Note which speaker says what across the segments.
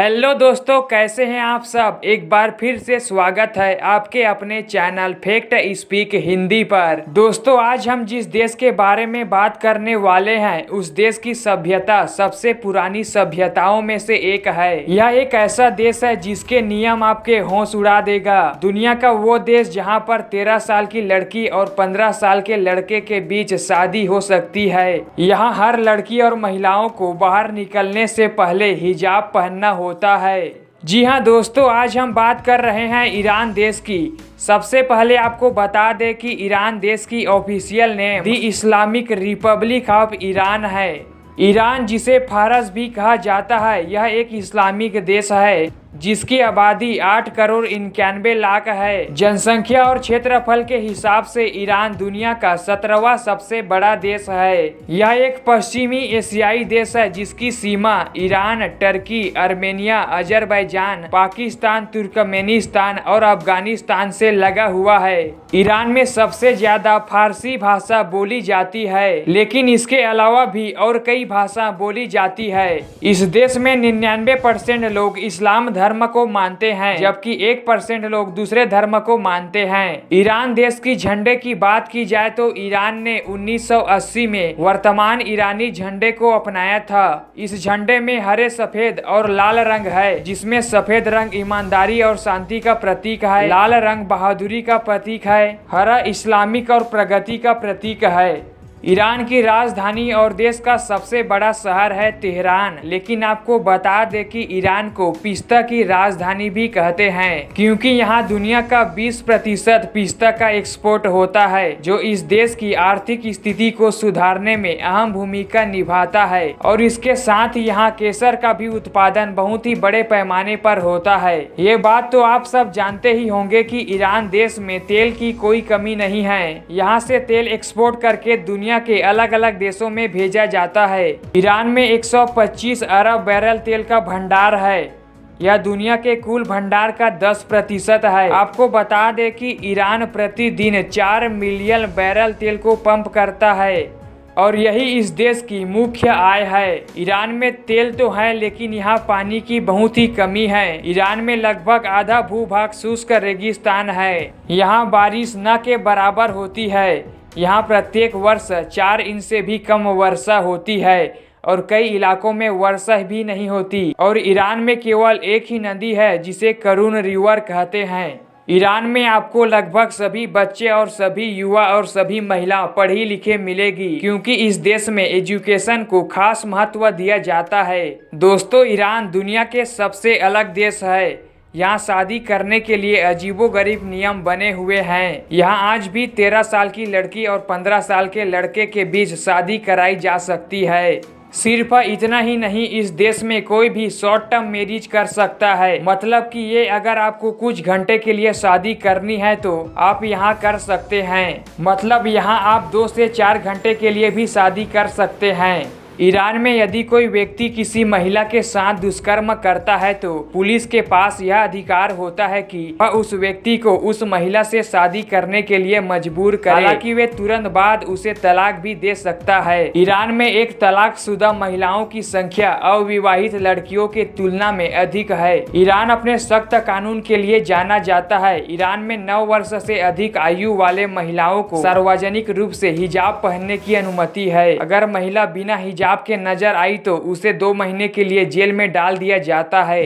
Speaker 1: Hello दोस्तों, कैसे हैं आप सब। एक बार फिर से स्वागत है आपके अपने चैनल फैक्ट स्पीक हिंदी पर। दोस्तों, आज हम जिस देश के बारे में बात करने वाले हैं उस देश की सभ्यता सबसे पुरानी सभ्यताओं में से एक है। यह एक ऐसा देश है जिसके नियम आपके होश उड़ा देगा। दुनिया का वो देश जहां पर 13 साल की लड़की और 15 साल के लड़के के बीच शादी हो सकती है। यहाँ हर लड़की और महिलाओं को बाहर निकलने से पहले हिजाब पहनना होता है। जी हाँ दोस्तों, आज हम बात कर रहे हैं ईरान देश की। सबसे पहले आपको बता दें कि ईरान देश की official name the Islamic Republic of Iran है। ईरान, जिसे फारस भी कहा जाता है, यह एक इस्लामिक देश है जिसकी आबादी 8 करोड़ 91 लाख है। जनसंख्या और क्षेत्रफल के हिसाब से ईरान दुनिया का 17वां सबसे बड़ा देश है। यह एक पश्चिमी एशियाई देश है जिसकी सीमा Iran, Turkey, Armenia, Azerbaijan, Pakistan, Turkmenistan और अफगानिस्तान से लगा हुआ है। ईरान में सबसे ज्यादा फारसी भाषा बोली जाती है, लेकिन इसके अलावा भी और कई भाषा बोली जाती है। इस देश में 99% लोग इस्लाम धर्म को मानते हैं, जबकि 1% लोग दूसरे धर्म को मानते हैं। ईरान देश की झंडे की बात की जाए तो ईरान ने 1980 में वर्तमान ईरानी झंडे को अपनाया था। इस झंडे में हरे, सफेद और लाल रंग है, जिसमें सफेद रंग ईमानदारी और शांति का प्रतीक है, लाल रंग बहादुरी का प्रतीक है, हरा इस्लामिक और प्रगति का प्रतीक है। ईरान की राजधानी और देश का सबसे बड़ा शहर है तेहरान, लेकिन आपको बता दें कि ईरान को पिस्ता की राजधानी भी कहते हैं, क्योंकि यहाँ दुनिया का 20% पिस्ता का एक्सपोर्ट होता है, जो इस देश की आर्थिक स्थिति को सुधारने में अहम भूमिका निभाता है। और इसके साथ यहाँ केसर का भी उत्पादन बहुत ही बड़े पैमाने पर होता है। ये बात तो आप सब जानते ही होंगे कि ईरान देश में तेल की कोई कमी नहीं है। यहाँ से तेल एक्सपोर्ट करके दुनिया के अलग अलग देशों में भेजा जाता है। ईरान में 125 अरब बैरल तेल का भंडार है। यह दुनिया के कुल भंडार का 10% है। आपको बता दें कि ईरान प्रतिदिन 4 मिलियन बैरल तेल को पंप करता है और यही इस देश की मुख्य आय है। ईरान में तेल तो है, लेकिन यहाँ पानी की बहुत ही कमी है। ईरान में लगभग आधा भूभाग शुष्क रेगिस्तान है। यहाँ बारिश न के बराबर होती है। यहाँ प्रत्येक वर्ष 4 इंच से भी कम वर्षा होती है और कई इलाकों में वर्षा भी नहीं होती। और ईरान में केवल एक ही नदी है जिसे करून रिवर कहते हैं। ईरान में आपको लगभग सभी बच्चे और सभी युवा और सभी महिला पढ़ी लिखे मिलेगी, क्योंकि इस देश में एजुकेशन को खास महत्व दिया जाता है। दोस्तों, ईरान दुनिया के सबसे अलग देश है। यहाँ शादी करने के लिए अजीबोगरीब नियम बने हुए हैं। यहाँ आज भी 13 साल की लड़की और 15 साल के लड़के के बीच शादी कराई जा सकती है। सिर्फ इतना ही नहीं, इस देश में कोई भी शॉर्ट टर्म मैरिज कर सकता है। मतलब कि ये अगर आपको कुछ घंटे के लिए शादी करनी है तो आप यहाँ कर सकते हैं। मतलब यहाँ आप 2 से 4 घंटे के लिए भी शादी कर सकते हैं। ईरान में यदि कोई व्यक्ति किसी महिला के साथ दुष्कर्म करता है तो पुलिस के पास यह अधिकार होता है कि वह उस व्यक्ति को उस महिला से शादी करने के लिए मजबूर करे। हालांकि वे तुरंत बाद उसे तलाक भी दे सकता है। ईरान में एक तलाकशुदा महिलाओं की संख्या अविवाहित लड़कियों के तुलना में अधिक है। ईरान अपने सख्त कानून के लिए जाना जाता है। ईरान में 9 वर्ष से अधिक आयु वाले महिलाओं को सार्वजनिक रूप से हिजाब पहनने की अनुमति है। अगर महिला बिना हिजाब के नजर आई तो उसे 2 महीने के लिए जेल में डाल दिया जाता है।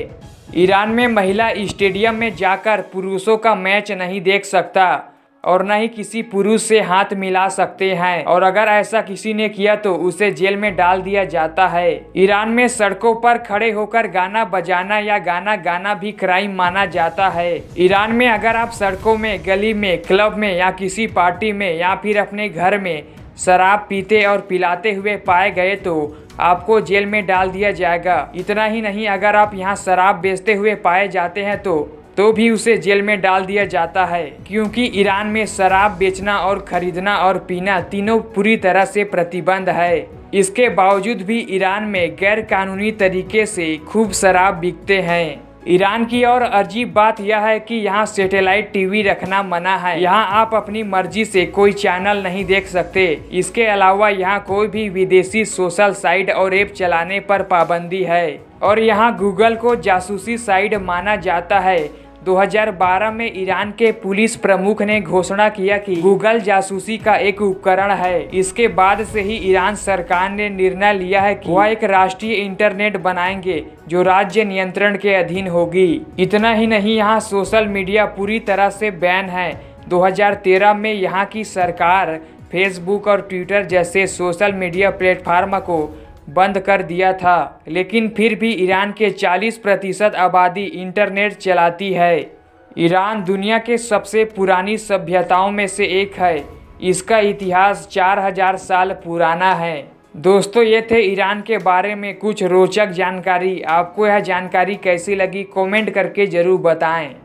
Speaker 1: ईरान में महिला स्टेडियम में जाकर पुरुषों का मैच नहीं देख सकता और न ही किसी पुरुष से हाथ मिला सकते हैं, और अगर ऐसा किसी ने किया तो उसे जेल में डाल दिया जाता है। ईरान में सड़कों पर खड़े होकर गाना बजाना या गाना गाना भी क्राइम माना जाता है। ईरान में अगर आप सड़कों में, गली में, क्लब में या किसी पार्टी में या फिर अपने घर में शराब पीते और पिलाते हुए पाए गए तो आपको जेल में डाल दिया जाएगा। इतना ही नहीं, अगर आप यहाँ शराब बेचते हुए पाए जाते हैं तो भी उसे जेल में डाल दिया जाता है, क्योंकि ईरान में शराब बेचना और खरीदना और पीना तीनों पूरी तरह से प्रतिबंध है। इसके बावजूद भी ईरान में गैर कानूनी तरीके से खूब शराब बिकते हैं। ईरान की और अजीब बात यह है कि यहाँ सैटेलाइट टीवी रखना मना है। यहाँ आप अपनी मर्जी से कोई चैनल नहीं देख सकते। इसके अलावा यहाँ कोई भी विदेशी सोशल साइट और ऐप चलाने पर पाबंदी है और यहाँ गूगल को जासूसी साइट माना जाता है। 2012 में ईरान के पुलिस प्रमुख ने घोषणा किया कि गूगल जासूसी का एक उपकरण है। इसके बाद से ही ईरान सरकार ने निर्णय लिया है कि वह एक राष्ट्रीय इंटरनेट बनाएंगे जो राज्य नियंत्रण के अधीन होगी। इतना ही नहीं, यहाँ सोशल मीडिया पूरी तरह से बैन है। 2013 में यहाँ की सरकार फेसबुक और ट्विटर जैसे सोशल मीडिया प्लेटफॉर्म को बंद कर दिया था, लेकिन फिर भी ईरान के 40% आबादी इंटरनेट चलाती है। ईरान दुनिया के सबसे पुरानी सभ्यताओं में से एक है। इसका इतिहास 4000 साल पुराना है। दोस्तों, ये थे ईरान के बारे में कुछ रोचक जानकारी। आपको यह जानकारी कैसी लगी कमेंट करके ज़रूर बताएं।